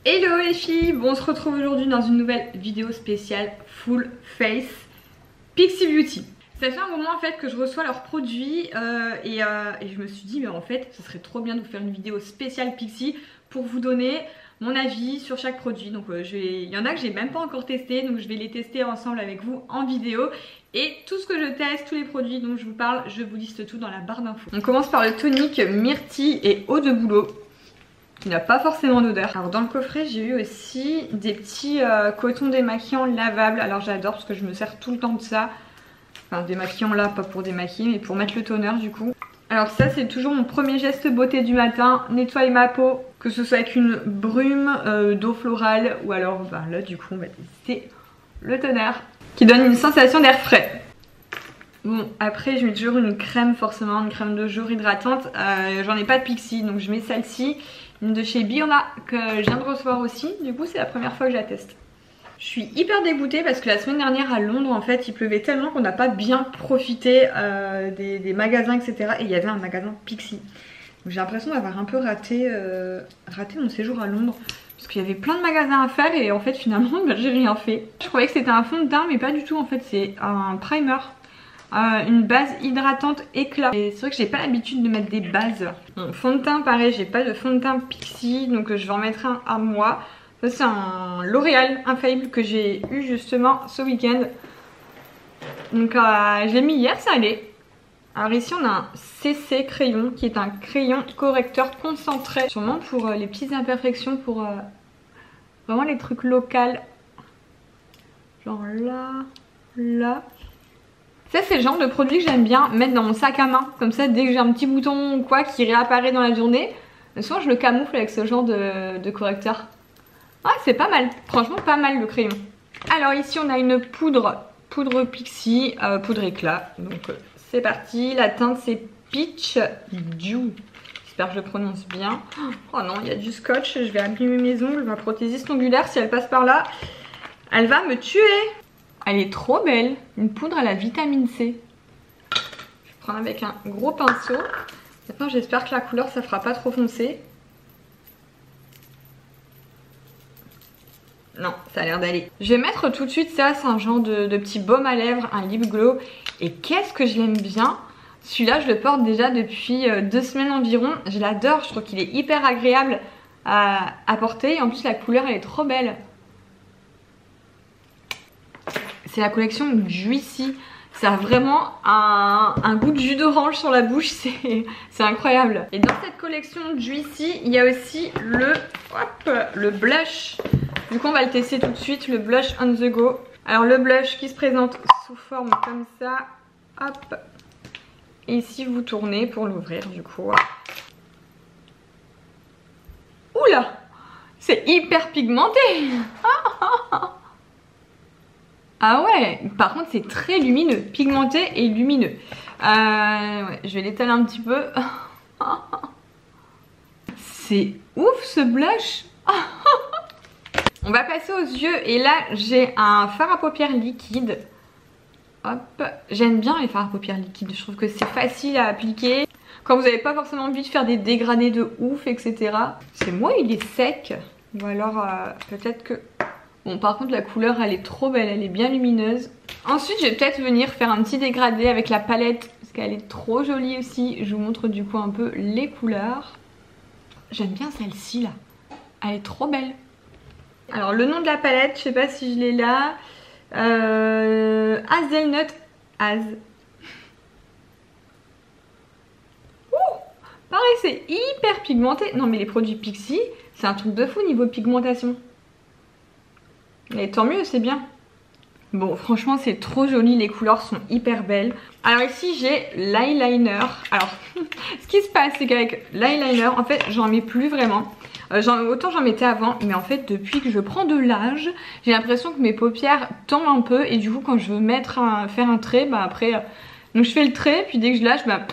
Hello les filles, bon on se retrouve aujourd'hui dans une nouvelle vidéo spéciale Full Face Pixi Beauty. Ça fait un moment en fait que je reçois leurs produits et je me suis dit mais en fait ce serait trop bien de vous faire une vidéo spéciale Pixi pour vous donner mon avis sur chaque produit. Donc il y en a que j'ai même pas encore testé, donc je vais les tester ensemble avec vous en vidéo. Et tout ce que je teste, tous les produits dont je vous parle, je vous liste tout dans la barre d'infos. On commence par le tonique myrtille et eau de bouleau, qui n'a pas forcément d'odeur. Alors dans le coffret j'ai eu aussi des petits cotons démaquillants lavables. Alors j'adore parce que je me sers tout le temps de ça. Enfin démaquillant là, pas pour démaquiller mais pour mettre le toner du coup. Alors ça c'est toujours mon premier geste beauté du matin. Nettoyer ma peau, que ce soit avec une brume d'eau florale ou alors là du coup on va tester le toner qui donne une sensation d'air frais. Bon après je mets toujours une crème, forcément une crème de jour hydratante. J'en ai pas de Pixi donc je mets celle-ci. Une de chez Bioma que je viens de recevoir aussi, du coup c'est la première fois que je la teste. Je suis hyper dégoûtée parce que la semaine dernière à Londres en fait il pleuvait tellement qu'on n'a pas bien profité des magasins etc. Et il y avait un magasin Pixi. J'ai l'impression d'avoir un peu raté mon séjour à Londres. Parce qu'il y avait plein de magasins à faire et en fait finalement j'ai rien fait. Je croyais que c'était un fond de teint mais pas du tout en fait, c'est un primer. Une base hydratante éclat. Et c'est vrai que j'ai pas l'habitude de mettre des bases. Bon, fond de teint pareil, j'ai pas de fond de teint Pixi donc je vais en mettre un à moi. Ça c'est un L'Oréal Infaillible que j'ai eu justement ce week-end. Donc je l'ai mis hier, ça allait. Alors ici on a un CC crayon qui est un crayon correcteur concentré. Sûrement pour les petites imperfections, pour vraiment les trucs locaux. Genre là. Ça c'est le genre de produit que j'aime bien mettre dans mon sac à main. Comme ça dès que j'ai un petit bouton ou quoi qui réapparaît dans la journée, souvent je le camoufle avec ce genre de correcteur. Ouais c'est pas mal, franchement pas mal le crayon. Alors ici on a une poudre Pixi, poudre éclat. Donc c'est parti, la teinte c'est Peach Dew. J'espère que je le prononce bien. Oh non il y a du scotch, je vais abîmer mes ongles, ma prothésiste ongulaire si elle passe par là, elle va me tuer. Elle est trop belle, une poudre à la vitamine C. Je vais prendre avec un gros pinceau. Maintenant j'espère que la couleur ça fera pas trop foncé. Non, ça a l'air d'aller. Je vais mettre tout de suite ça, c'est un genre de petit baume à lèvres, un lip glow. Et qu'est-ce que je l'aime bien. Celui-là je le porte déjà depuis 2 semaines environ. Je l'adore, je trouve qu'il est hyper agréable à porter. Et en plus la couleur elle est trop belle. C'est la collection Juicy. Ça a vraiment un goût de jus d'orange sur la bouche, c'est incroyable. Et dans cette collection Juicy, il y a aussi le blush. Du coup on va le tester tout de suite, le blush on the go. Alors le blush qui se présente sous forme comme ça, hop. Et ici vous tournez pour l'ouvrir du coup. Oula, c'est hyper pigmenté. Ah ouais, par contre c'est très lumineux, pigmenté et lumineux. Ouais, je vais l'étaler un petit peu. C'est ouf ce blush. On va passer aux yeux et là j'ai un fard à paupières liquide. Hop, j'aime bien les fards à paupières liquides, je trouve que c'est facile à appliquer. Quand vous n'avez pas forcément envie de faire des dégradés de ouf, etc. C'est moi, il est sec. Ou alors peut-être que... Bon par contre la couleur elle est trop belle, elle est bien lumineuse. Ensuite je vais peut-être venir faire un petit dégradé avec la palette parce qu'elle est trop jolie aussi. Je vous montre du coup un peu les couleurs. J'aime bien celle-ci là, elle est trop belle. Alors le nom de la palette, je sais pas si je l'ai là. Hazelnut Az. Pareil c'est hyper pigmenté. Non mais les produits Pixi c'est un truc de fou niveau pigmentation. Et tant mieux, c'est bien. Bon, franchement, c'est trop joli. Les couleurs sont hyper belles. Alors ici, j'ai l'eyeliner. Alors, ce qui se passe, c'est qu'avec l'eyeliner, en fait, j'en mets plus vraiment. Autant j'en mettais avant, mais en fait, depuis que je prends de l'âge, j'ai l'impression que mes paupières tombent un peu. Et du coup, quand je veux faire un trait, bah après... donc je fais le trait, puis dès que je lâche, bah...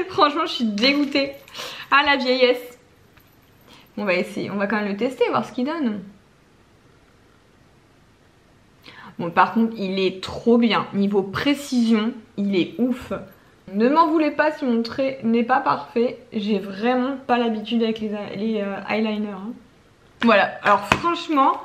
Franchement, je suis dégoûtée. Ah, la vieillesse. On va essayer, on va quand même le tester, voir ce qu'il donne. Bon par contre il est trop bien, niveau précision il est ouf. Ne m'en voulez pas si mon trait n'est pas parfait. J'ai vraiment pas l'habitude avec les eyeliners. Hein. Voilà, alors franchement,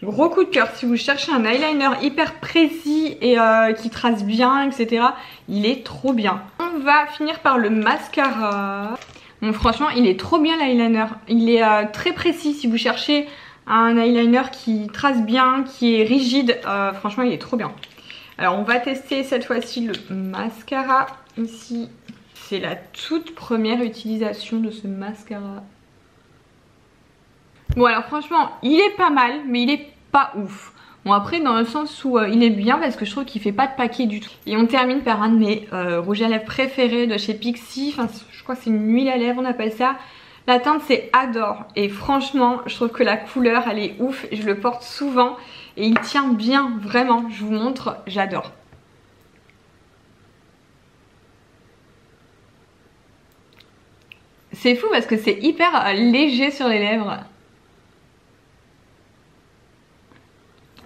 gros coup de cœur. Si vous cherchez un eyeliner hyper précis et qui trace bien, etc. Il est trop bien. On va finir par le mascara. Bon, franchement, il est trop bien l'eyeliner. Il est très précis si vous cherchez un eyeliner qui trace bien, qui est rigide. Franchement, il est trop bien. Alors, on va tester cette fois-ci le mascara. Ici, c'est la toute première utilisation de ce mascara. Bon, alors franchement, il est pas mal, mais il est pas ouf. Bon, après, dans le sens où il est bien parce que je trouve qu'il fait pas de paquet du tout. Et on termine par un de mes rouges à lèvres préférés de chez Pixi. Enfin, je crois que c'est une huile à lèvres, on appelle ça. La teinte, c'est Adore. Et franchement, je trouve que la couleur, elle est ouf. Je le porte souvent et il tient bien, vraiment. Je vous montre, j'adore. C'est fou parce que c'est hyper léger sur les lèvres.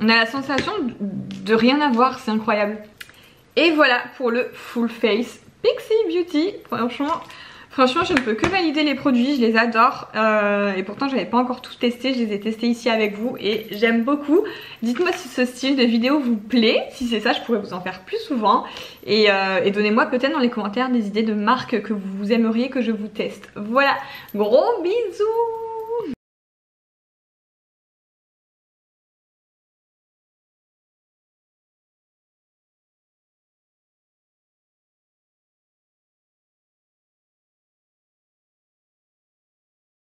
On a la sensation de rien avoir, c'est incroyable. Et voilà pour le Full Face Pixi Beauty. Franchement, je ne peux que valider les produits, je les adore. Et pourtant, je n'avais pas encore tout testé, je les ai testés ici avec vous et j'aime beaucoup. Dites-moi si ce style de vidéo vous plaît. Si c'est ça, je pourrais vous en faire plus souvent. Et donnez-moi peut-être dans les commentaires des idées de marques que vous aimeriez que je vous teste. Voilà, gros bisous!